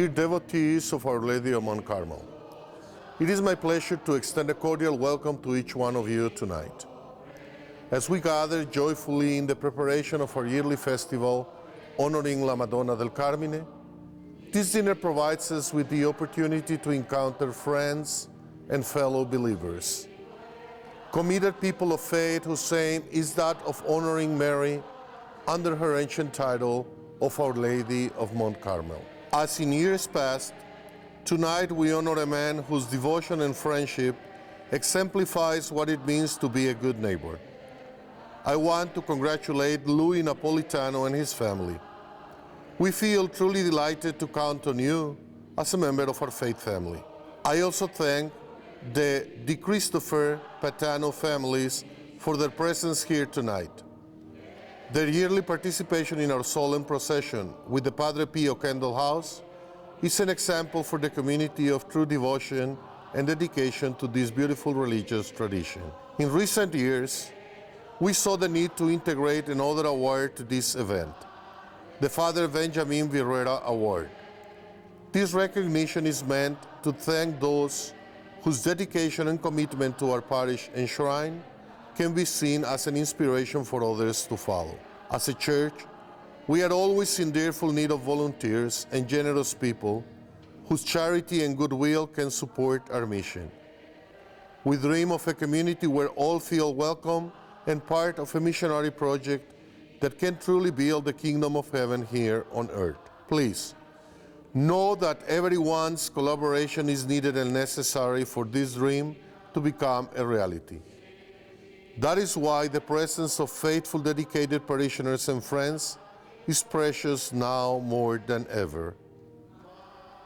Dear devotees of Our Lady of Mount Carmel, it is my pleasure to extend a cordial welcome to each one of you tonight. As we gather joyfully in the preparation of our yearly festival honoring La Madonna del Carmine, this dinner provides us with the opportunity to encounter friends and fellow believers, committed people of faith whose aim is that of honoring Mary under her ancient title of Our Lady of Mount Carmel. As in years past, tonight we honor a man whose devotion and friendship exemplifies what it means to be a good neighbor. I want to congratulate Louis Napolitano and his family. We feel truly delighted to count on you as a member of our faith family. I also thank the De Christopher Patano families for their presence here tonight. Their yearly participation in our solemn procession with the Padre Pio Candle House is an example for the community of true devotion and dedication to this beautiful religious tradition. In recent years, we saw the need to integrate another award to this event, the Father Benjamin Virrera Award. This recognition is meant to thank those whose dedication and commitment to our parish and shrine can be seen as an inspiration for others to follow. As a church, we are always in direful need of volunteers and generous people whose charity and goodwill can support our mission. We dream of a community where all feel welcome and part of a missionary project that can truly build the kingdom of heaven here on earth. Please, know that everyone's collaboration is needed and necessary for this dream to become a reality. That is why the presence of faithful, dedicated parishioners and friends is precious now more than ever.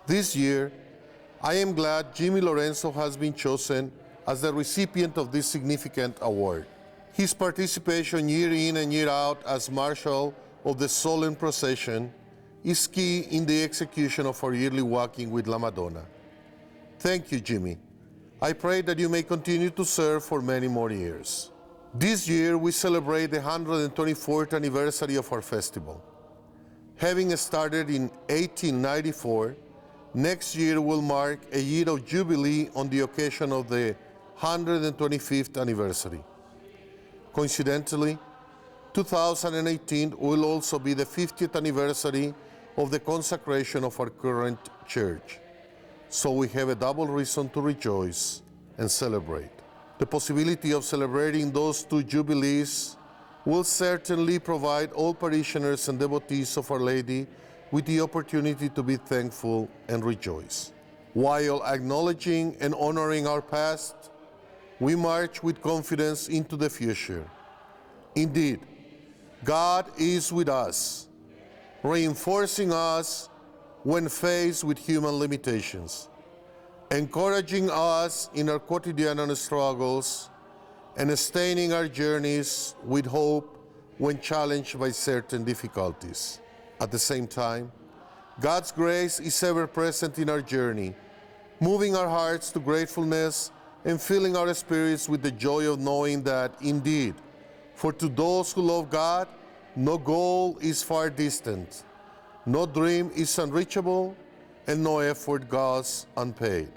This year, I am glad Jimmy Lorenzo has been chosen as the recipient of this significant award. His participation year in and year out as Marshal of the Solemn Procession is key in the execution of our yearly walking with La Madonna. Thank you, Jimmy. I pray that you may continue to serve for many more years. This year, we celebrate the 124th anniversary of our festival. Having started in 1894, next year will mark a year of jubilee on the occasion of the 125th anniversary. Coincidentally, 2018 will also be the 50th anniversary of the consecration of our current church. So we have a double reason to rejoice and celebrate. The possibility of celebrating those two jubilees will certainly provide all parishioners and devotees of Our Lady with the opportunity to be thankful and rejoice. While acknowledging and honoring our past, we march with confidence into the future. Indeed, God is with us, reinforcing us when faced with human limitations, encouraging us in our quotidian struggles, and sustaining our journeys with hope when challenged by certain difficulties. At the same time, God's grace is ever present in our journey, moving our hearts to gratefulness and filling our spirits with the joy of knowing that, indeed, for to those who love God, no goal is far distant, no dream is unreachable, and no effort goes unpaid.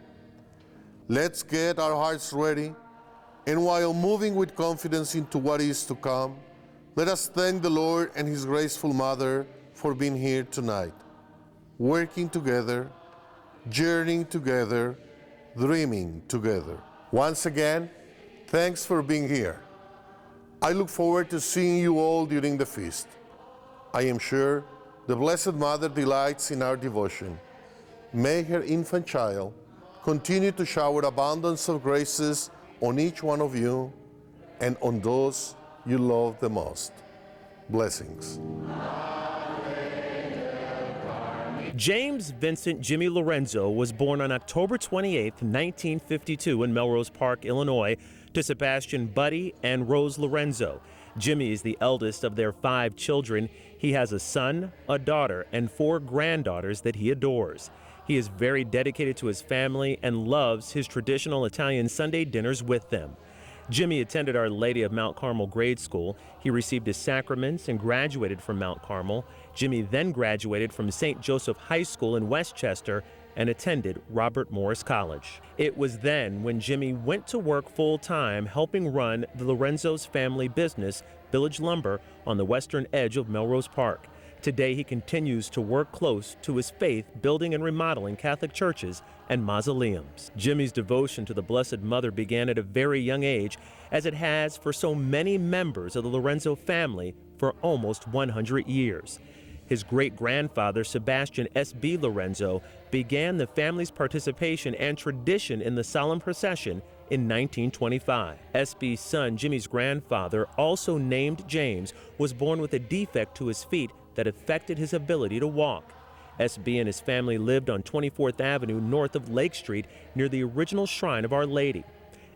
Let's get our hearts ready, and while moving with confidence into what is to come, let us thank the Lord and His graceful Mother for being here tonight, working together, journeying together, dreaming together. Once again, thanks for being here. I look forward to seeing you all during the feast. I am sure the Blessed Mother delights in our devotion. May her infant child continue to shower abundance of graces on each one of you and on those you love the most. Blessings. James Vincent Jimmy Lorenzo was born on October 28, 1952 in Melrose Park, Illinois, to Sebastian Buddy and Rose Lorenzo. Jimmy is the eldest of their 5 children. He has a son, a daughter, and 4 granddaughters that he adores. He is very dedicated to his family and loves his traditional Italian Sunday dinners with them. Jimmy attended Our Lady of Mount Carmel grade school. He received his sacraments and graduated from Mount Carmel. Jimmy then graduated from St. Joseph High School in Westchester and attended Robert Morris College. It was then when Jimmy went to work full-time helping run the Lorenzo's family business, Village Lumber, on the western edge of Melrose Park. Today, he continues to work close to his faith, building and remodeling Catholic churches and mausoleums. Jimmy's devotion to the Blessed Mother began at a very young age, as it has for so many members of the Lorenzo family for almost 100 years. His great-grandfather, Sebastian S.B. Lorenzo, began the family's participation and tradition in the solemn procession in 1925. S.B.'s son, Jimmy's grandfather, also named James, was born with a defect to his feet that affected his ability to walk. S.B. and his family lived on 24th Avenue north of Lake Street near the original shrine of Our Lady.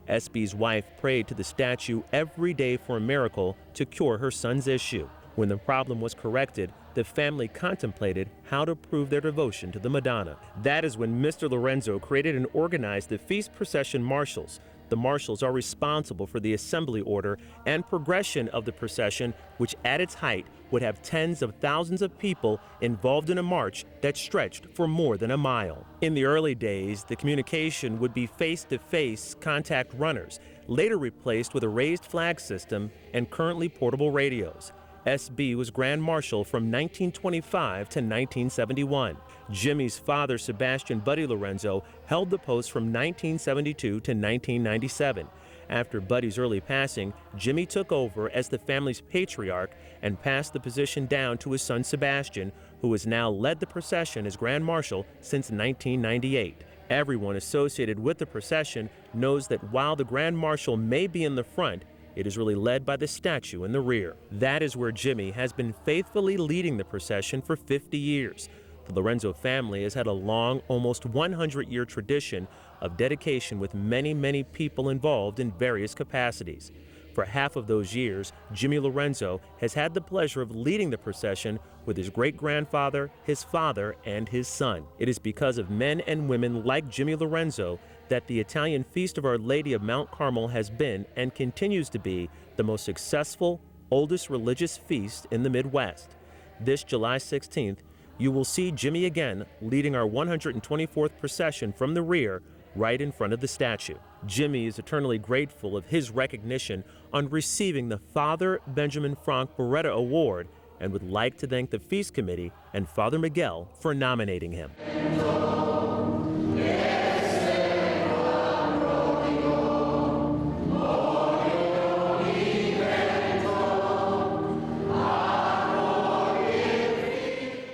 S.B.'s wife prayed to the statue every day for a miracle to cure her son's issue. When the problem was corrected, the family contemplated how to prove their devotion to the Madonna. That is when Mr. Lorenzo created and organized the Feast Procession Marshals. The marshals are responsible for the assembly order and progression of the procession, which at its height would have tens of thousands of people involved in a march that stretched for more than a mile. In the early days, the communication would be face-to-face contact runners, later replaced with a raised flag system and currently portable radios. S.B. was Grand Marshal from 1925 to 1971. Jimmy's father, Sebastian Buddy Lorenzo, held the post from 1972 to 1997. After Buddy's early passing, Jimmy took over as the family's patriarch and passed the position down to his son Sebastian, who has now led the procession as Grand Marshal since 1998. Everyone associated with the procession knows that while the Grand Marshal may be in the front, it is really led by the statue in the rear. That is where Jimmy has been faithfully leading the procession for 50 years. The Lorenzo family has had a long, almost 100-year tradition of dedication with many, many people involved in various capacities. For half of those years, Jimmy Lorenzo has had the pleasure of leading the procession with his great-grandfather, his father, and his son. It is because of men and women like Jimmy Lorenzo that the Italian Feast of Our Lady of Mount Carmel has been and continues to be the most successful, oldest religious feast in the Midwest. This July 16th, you will see Jimmy again leading our 124th procession from the rear right in front of the statue. Jimmy is eternally grateful of his recognition on receiving the Father Benjamin Frank Beretta Award and would like to thank the Feast Committee and Father Miguel for nominating him.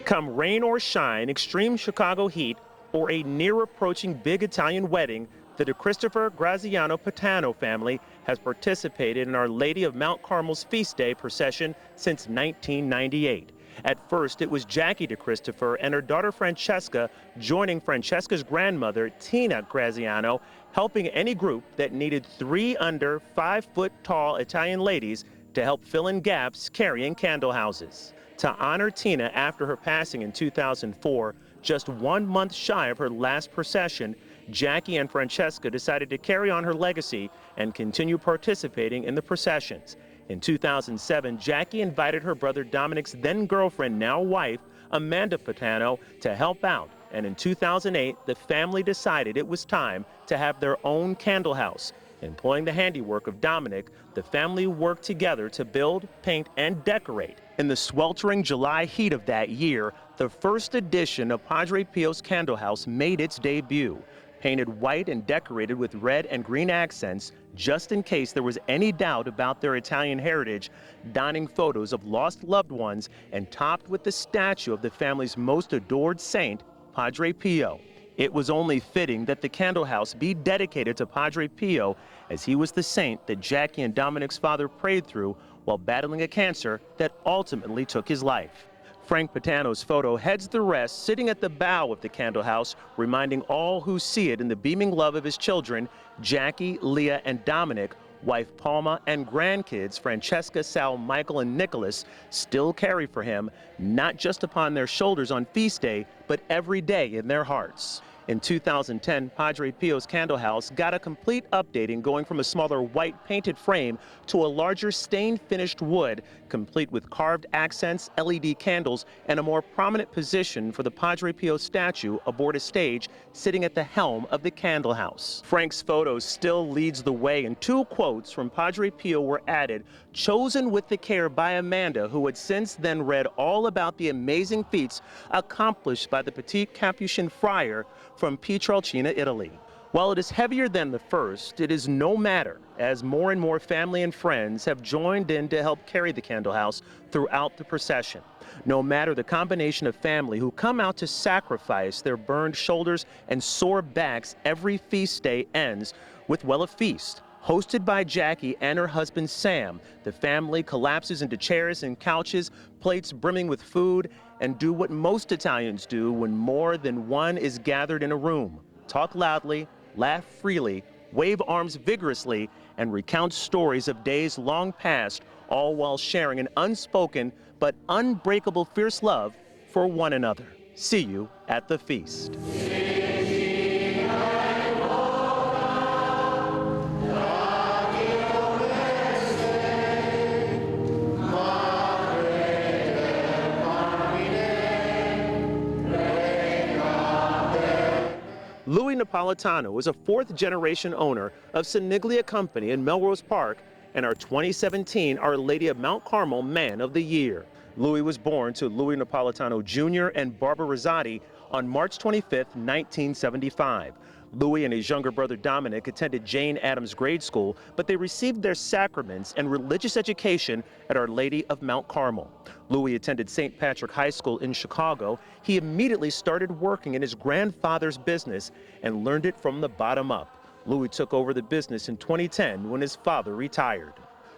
Come rain or shine, extreme Chicago heat, or a near-approaching big Italian wedding, the DeChristopher Graziano Patano family has participated in Our Lady of Mount Carmel's Feast Day procession since 1998. At first, it was Jackie DeChristopher and her daughter Francesca joining Francesca's grandmother, Tina Graziano, helping any group that needed 3 under 5-foot-tall Italian ladies to help fill in gaps carrying candle houses. To honor Tina after her passing in 2004, just 1 month shy of her last procession, Jackie and Francesca decided to carry on her legacy and continue participating in the processions. In 2007, Jackie invited her brother Dominic's then-girlfriend, now wife, Amanda Patano, to help out. And in 2008, the family decided it was time to have their own candle house. Employing the handiwork of Dominic, the family worked together to build, paint, and decorate. In the sweltering July heat of that year, the first edition of Padre Pio's Candle House made its debut. Painted white and decorated with red and green accents, just in case there was any doubt about their Italian heritage, donning photos of lost loved ones, and topped with the statue of the family's most adored saint, Padre Pio. It was only fitting that the candle house be dedicated to Padre Pio, as he was the saint that Jackie and Dominic's father prayed through while battling a cancer that ultimately took his life. Frank Patano's photo heads the rest sitting at the bow of the candle house, reminding all who see it in the beaming love of his children, Jackie, Leah, and Dominic, wife Palma, and grandkids Francesca, Sal, Michael, and Nicholas still carry for him, not just upon their shoulders on feast day, but every day in their hearts. In 2010, Padre Pio's candle house got a complete updating, going from a smaller white painted frame to a larger stained finished wood, complete with carved accents, LED candles, and a more prominent position for the Padre Pio statue aboard a stage sitting at the helm of the candle house. Frank's photo still leads the way, and 2 quotes from Padre Pio were added, chosen with the care by Amanda, who had since then read all about the amazing feats accomplished by the Petit Capuchin friar from Pietrelcina, Italy. While it is heavier than the first, it is no matter, as more and more family and friends have joined in to help carry the candle house throughout the procession. No matter the combination of family who come out to sacrifice their burned shoulders and sore backs, every feast day ends with, well, a feast. Hosted by Jackie and her husband Sam, the family collapses into chairs and couches, plates brimming with food, and do what most Italians do when more than one is gathered in a room. Talk loudly, laugh freely, wave arms vigorously, and recount stories of days long past, all while sharing an unspoken but unbreakable fierce love for one another. See you at the feast. Louis Napolitano is a 4th-generation owner of Siniglia Company in Melrose Park and our 2017 Our Lady of Mount Carmel Man of the Year. Louis was born to Louis Napolitano Jr. and Barbara Rosati on March 25, 1975. Louis and his younger brother Dominic attended Jane Addams Grade School, but they received their sacraments and religious education at Our Lady of Mount Carmel. Louis attended St. Patrick High School in Chicago. He immediately started working in his grandfather's business and learned it from the bottom up. Louis took over the business in 2010 when his father retired.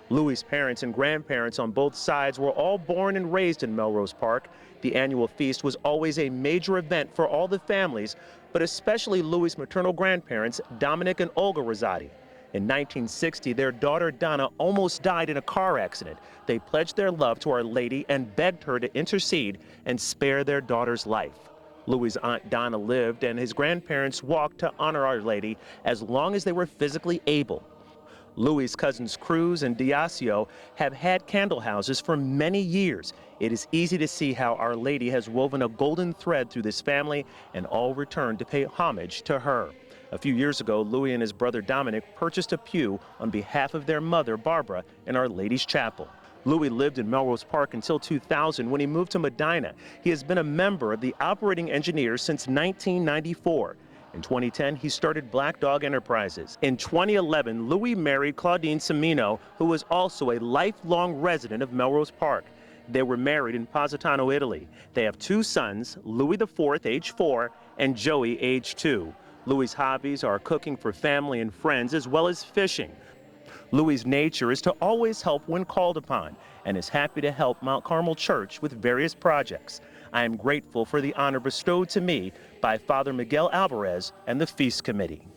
Louis' parents and grandparents on both sides were all born and raised in Melrose Park. The annual feast was always a major event for all the families, but especially Louis' maternal grandparents, Dominic and Olga Rosati. In 1960, their daughter Donna almost died in a car accident. They pledged their love to Our Lady and begged her to intercede and spare their daughter's life. Louis' Aunt Donna lived, and his grandparents walked to honor Our Lady as long as they were physically able. Louis' cousins Cruz and Diasio have had candle houses for many years. It is easy to see how Our Lady has woven a golden thread through this family, and all return to pay homage to her. A few years ago, Louis and his brother Dominic purchased a pew on behalf of their mother, Barbara, in Our Lady's Chapel. Louis lived in Melrose Park until 2000 when he moved to Medina. He has been a member of the operating engineers since 1994. In 2010, he started Black Dog Enterprises. In 2011, Louis married Claudine Semino, who was also a lifelong resident of Melrose Park. They were married in Positano, Italy. They have 2 sons, Louis IV, age 4, and Joey, age 2. Louis' hobbies are cooking for family and friends, as well as fishing. Louis' nature is to always help when called upon, and is happy to help Mount Carmel Church with various projects. I am grateful for the honor bestowed to me by Father Miguel Alvarez and the Feast Committee.